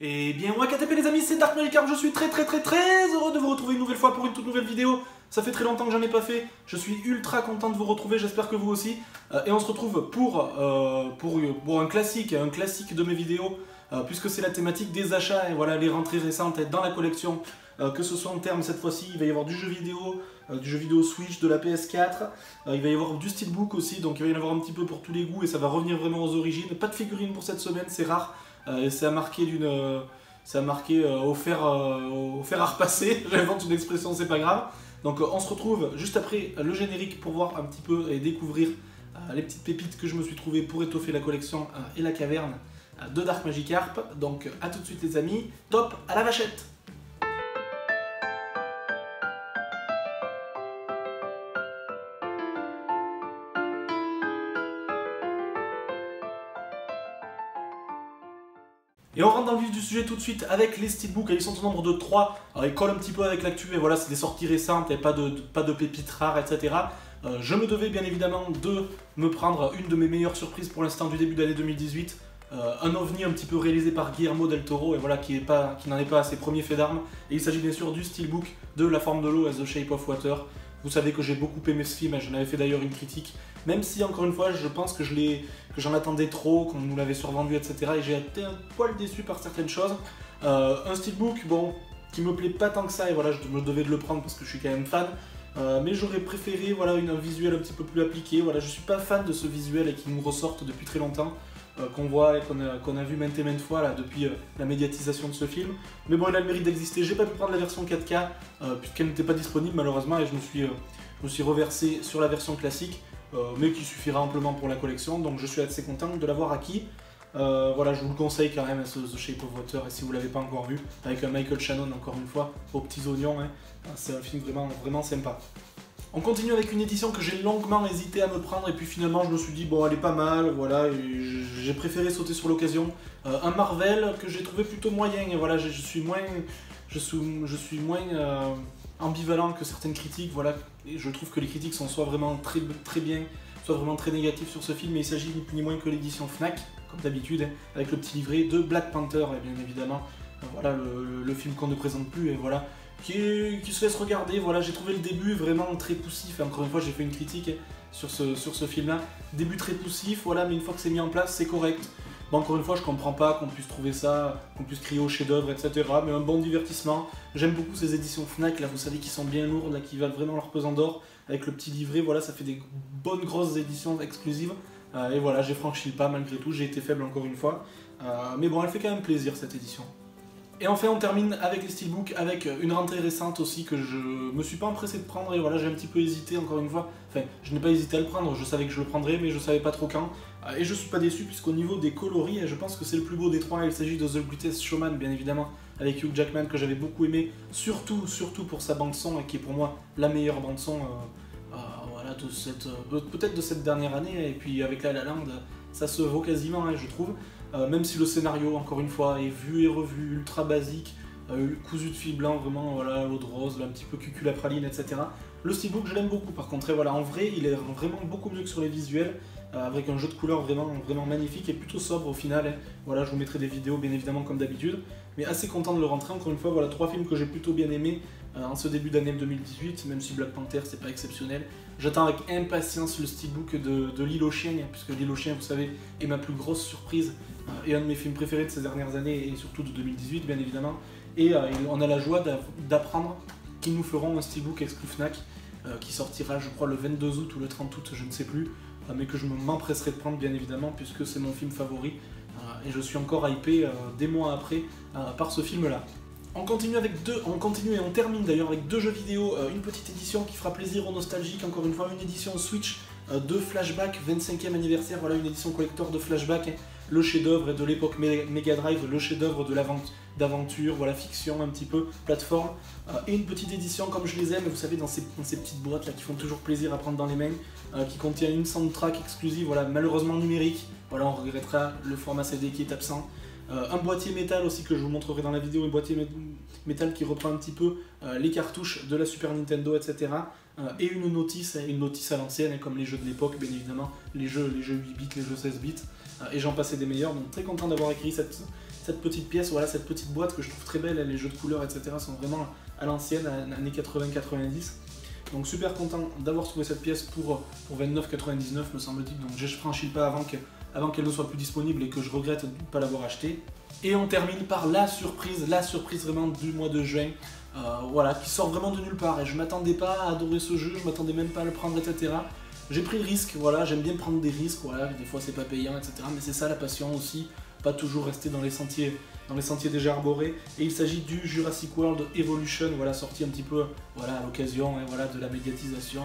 Et bien moi KTP les amis, c'est Dark Magikarp, je suis très heureux de vous retrouver une nouvelle fois pour une toute nouvelle vidéo. Ça fait très longtemps que j'en ai pas fait, je suis ultra content de vous retrouver, j'espère que vous aussi. Et on se retrouve pour un classique de mes vidéos, puisque c'est la thématique des achats et voilà les rentrées récentes dans la collection. Que ce soit en termes, cette fois-ci, il va y avoir du jeu vidéo Switch, de la PS4, il va y avoir du steelbook aussi, donc il va y en avoir un petit peu pour tous les goûts et ça va revenir vraiment aux origines. Pas de figurines pour cette semaine, c'est rare, et ça a marqué offert à repasser, j'invente une expression, c'est pas grave. Donc on se retrouve juste après le générique pour voir un petit peu et découvrir les petites pépites que je me suis trouvées pour étoffer la collection et la caverne de Dark Magikarp. Donc à tout de suite les amis, top à la vachette! Et on rentre dans le vif du sujet tout de suite avec les steelbooks, ils sont au nombre de 3, alors ils collent un petit peu avec l'actu, et voilà, c'est des sorties récentes, et pas de pépites rares, etc. Je me devais bien évidemment de me prendre une de mes meilleures surprises pour l'instant du début d'année 2018, un ovni un petit peu réalisé par Guillermo del Toro, et voilà, qui n'en est pas à ses premiers faits d'armes, et il s'agit bien sûr du steelbook de La Forme de l'eau as the Shape of Water. Vous savez que j'ai beaucoup aimé ce film, j'en avais fait d'ailleurs une critique, même si encore une fois je pense que j'en attendais trop, qu'on nous l'avait survendu, etc. Et j'ai été un poil déçu par certaines choses. Un steelbook, bon, qui me plaît pas tant que ça, et voilà, je me devais de le prendre parce que je suis quand même fan. Mais j'aurais préféré voilà, un visuel un petit peu plus appliqué. Voilà, je suis pas fan de ce visuel et qui nous ressorte depuis très longtemps. Qu'on voit et qu'on a vu maintes et maintes fois là, depuis la médiatisation de ce film. Mais bon, il a le mérite d'exister. J'ai pas pu prendre la version 4K puisqu'elle n'était pas disponible malheureusement, et je me suis reversé sur la version classique, mais qui suffira amplement pour la collection, donc je suis assez content de l'avoir acquis. Voilà, je vous le conseille quand même, The Shape of Water, et si vous l'avez pas encore vu, avec un Michael Shannon encore une fois, aux petits oignons, hein, c'est un film vraiment sympa. On continue avec une édition que j'ai longuement hésité à me prendre, et puis finalement je me suis dit bon elle est pas mal, voilà, j'ai préféré sauter sur l'occasion. Un Marvel que j'ai trouvé plutôt moyen, et voilà, je suis moins ambivalent que certaines critiques, voilà, et je trouve que les critiques sont soit vraiment très bien, soit vraiment très négatifs sur ce film, et il s'agit ni plus ni moins que l'édition Fnac, comme d'habitude, hein, avec le petit livret de Black Panther, et bien évidemment, voilà, le film qu'on ne présente plus, et voilà, qui se laisse regarder. Voilà, j'ai trouvé le début vraiment très poussif, et encore une fois j'ai fait une critique sur ce film là, début très poussif, voilà, mais une fois que c'est mis en place c'est correct. Bon, encore une fois je comprends pas qu'on puisse trouver ça, qu'on puisse crier au chef d'œuvre, etc. Mais un bon divertissement. J'aime beaucoup ces éditions Fnac là, vous savez, qui sont bien lourdes, là, qui valent vraiment leur pesant d'or, avec le petit livret, voilà, ça fait des bonnes grosses éditions exclusives. Et voilà, j'ai franchi le pas malgré tout, j'ai été faible encore une fois, mais bon, elle fait quand même plaisir cette édition. Et enfin on termine avec les steelbooks, avec une rentrée récente aussi que je me suis pas empressé de prendre, et voilà, j'ai un petit peu hésité encore une fois. Enfin, je n'ai pas hésité à le prendre, je savais que je le prendrais, mais je savais pas trop quand. Et je suis pas déçu puisqu'au niveau des coloris, je pense que c'est le plus beau des trois. Il s'agit de The Greatest Showman, bien évidemment, avec Hugh Jackman, que j'avais beaucoup aimé, surtout pour sa bande son, et qui est pour moi la meilleure bande son voilà, peut-être de cette dernière année. Et puis avec La La Land, ça se vaut quasiment, hein, je trouve. Même si le scénario, encore une fois, est vu et revu, ultra basique, cousu de fil blanc, vraiment, voilà, l'eau de rose, un petit peu cuculapraline, etc. Le steelbook, je l'aime beaucoup par contre, et voilà, en vrai, il est vraiment beaucoup mieux que sur les visuels, avec un jeu de couleurs vraiment magnifique et plutôt sobre au final. Hein. Voilà, je vous mettrai des vidéos bien évidemment comme d'habitude, mais assez content de le rentrer. Encore une fois, voilà, 3 films que j'ai plutôt bien aimés en ce début d'année 2018, même si Black Panther c'est pas exceptionnel. J'attends avec impatience le steelbook de L'Île aux Chiens, puisque L'Île aux Chiens, vous savez, est ma plus grosse surprise, et un de mes films préférés de ces dernières années, et surtout de 2018 bien évidemment. Et on a la joie d'apprendre qu'ils nous feront un steelbook exclu Fnac, qui sortira je crois le 22 août ou le 30 août, je ne sais plus, mais que je m'empresserai de prendre bien évidemment, puisque c'est mon film favori, et je suis encore hypé des mois après par ce film là. On continue et on termine d'ailleurs avec 2 jeux vidéo, une petite édition qui fera plaisir aux nostalgiques, encore une fois une édition Switch de Flashback, 25e anniversaire, voilà, une édition collector de Flashback, hein, le chef-d'œuvre de l'époque Mega Drive, le chef-d'œuvre d'aventure, voilà, fiction un petit peu, plateforme, et une petite édition comme je les aime, vous savez, dans ces petites boîtes là qui font toujours plaisir à prendre dans les mains, qui contient une soundtrack exclusive, voilà, malheureusement numérique, voilà, on regrettera le format CD qui est absent. Un boîtier métal aussi que je vous montrerai dans la vidéo, un boîtier métal qui reprend un petit peu les cartouches de la Super Nintendo, etc. Et une notice à l'ancienne, comme les jeux de l'époque, bien évidemment, les jeux 8 bits, les jeux 16 bits, et j'en passais des meilleurs, donc très content d'avoir écrit cette petite pièce, voilà, cette petite boîte que je trouve très belle, les jeux de couleurs, etc. sont vraiment à l'ancienne, années 80-90. Donc super content d'avoir trouvé cette pièce pour 29,99 me semble-t-il, donc je ne franchis pas avant qu'elle ne soit plus disponible et que je regrette de ne pas l'avoir achetée. Et on termine par la surprise vraiment du mois de juin, voilà, qui sort vraiment de nulle part. Et je m'attendais pas à adorer ce jeu, je m'attendais même pas à le prendre, etc. J'ai pris le risque, voilà, j'aime bien prendre des risques, voilà, des fois c'est pas payant, etc. Mais c'est ça la passion aussi, pas toujours rester dans les sentiers déjà arborés. Et il s'agit du Jurassic World Evolution, voilà, sorti un petit peu, voilà, à l'occasion, hein, voilà, de la médiatisation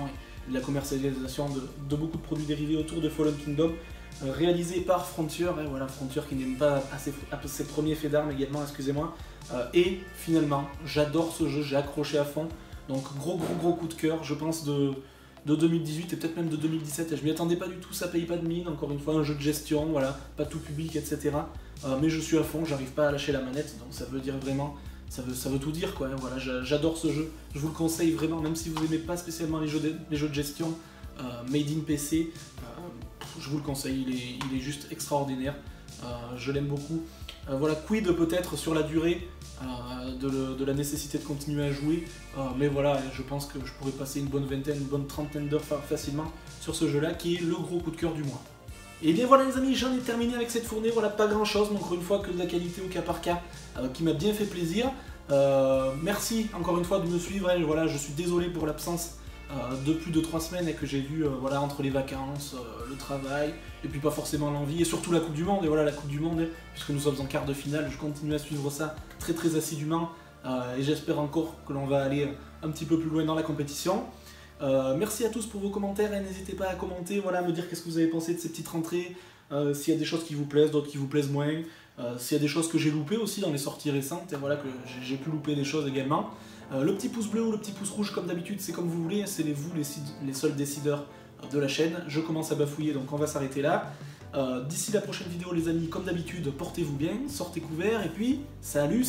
et de la commercialisation de beaucoup de produits dérivés autour de Fallen Kingdom. Réalisé par Frontier, hein, voilà, Frontier qui n'aime pas à ses premiers faits d'armes également, excusez-moi. Et finalement, j'adore ce jeu, j'ai accroché à fond. Donc gros coup de cœur, je pense de 2018 et peut-être même de 2017. Et je m'y attendais pas du tout, ça paye pas de mine, encore une fois un jeu de gestion, voilà, pas tout public, etc. Mais je suis à fond, j'arrive pas à lâcher la manette, donc ça veut dire vraiment, ça veut tout dire quoi. Hein, voilà, j'adore ce jeu, je vous le conseille vraiment, même si vous aimez pas spécialement les jeux de gestion, made in PC, je vous le conseille, il est juste extraordinaire, je l'aime beaucoup. Voilà, quid peut-être sur la durée de la nécessité de continuer à jouer, mais voilà, je pense que je pourrais passer une bonne vingtaine, une bonne trentaine d'heures facilement sur ce jeu-là, qui est le gros coup de cœur du mois. Et bien voilà les amis, j'en ai terminé avec cette fournée, voilà, pas grand chose, mais encore une fois que de la qualité au cas par cas, qui m'a bien fait plaisir. Merci encore une fois de me suivre, hein, voilà, je suis désolé pour l'absence de plus de 3 semaines et que j'ai vu voilà, entre les vacances, le travail, et puis pas forcément l'envie, et surtout la Coupe du Monde, et voilà la Coupe du Monde, puisque nous sommes en quart de finale, je continue à suivre ça très assidûment, et j'espère encore que l'on va aller un petit peu plus loin dans la compétition. Merci à tous pour vos commentaires, et n'hésitez pas à commenter, voilà, à me dire qu'est-ce que vous avez pensé de ces petites rentrées, s'il y a des choses qui vous plaisent, d'autres qui vous plaisent moins, s'il y a des choses que j'ai loupées aussi dans les sorties récentes, et voilà que j'ai pu louper des choses également. Le petit pouce bleu ou le petit pouce rouge, comme d'habitude, c'est comme vous voulez, c'est vous les seuls décideurs de la chaîne. Je commence à bafouiller, donc on va s'arrêter là. D'ici la prochaine vidéo, les amis, comme d'habitude, portez-vous bien, sortez couverts, et puis, salut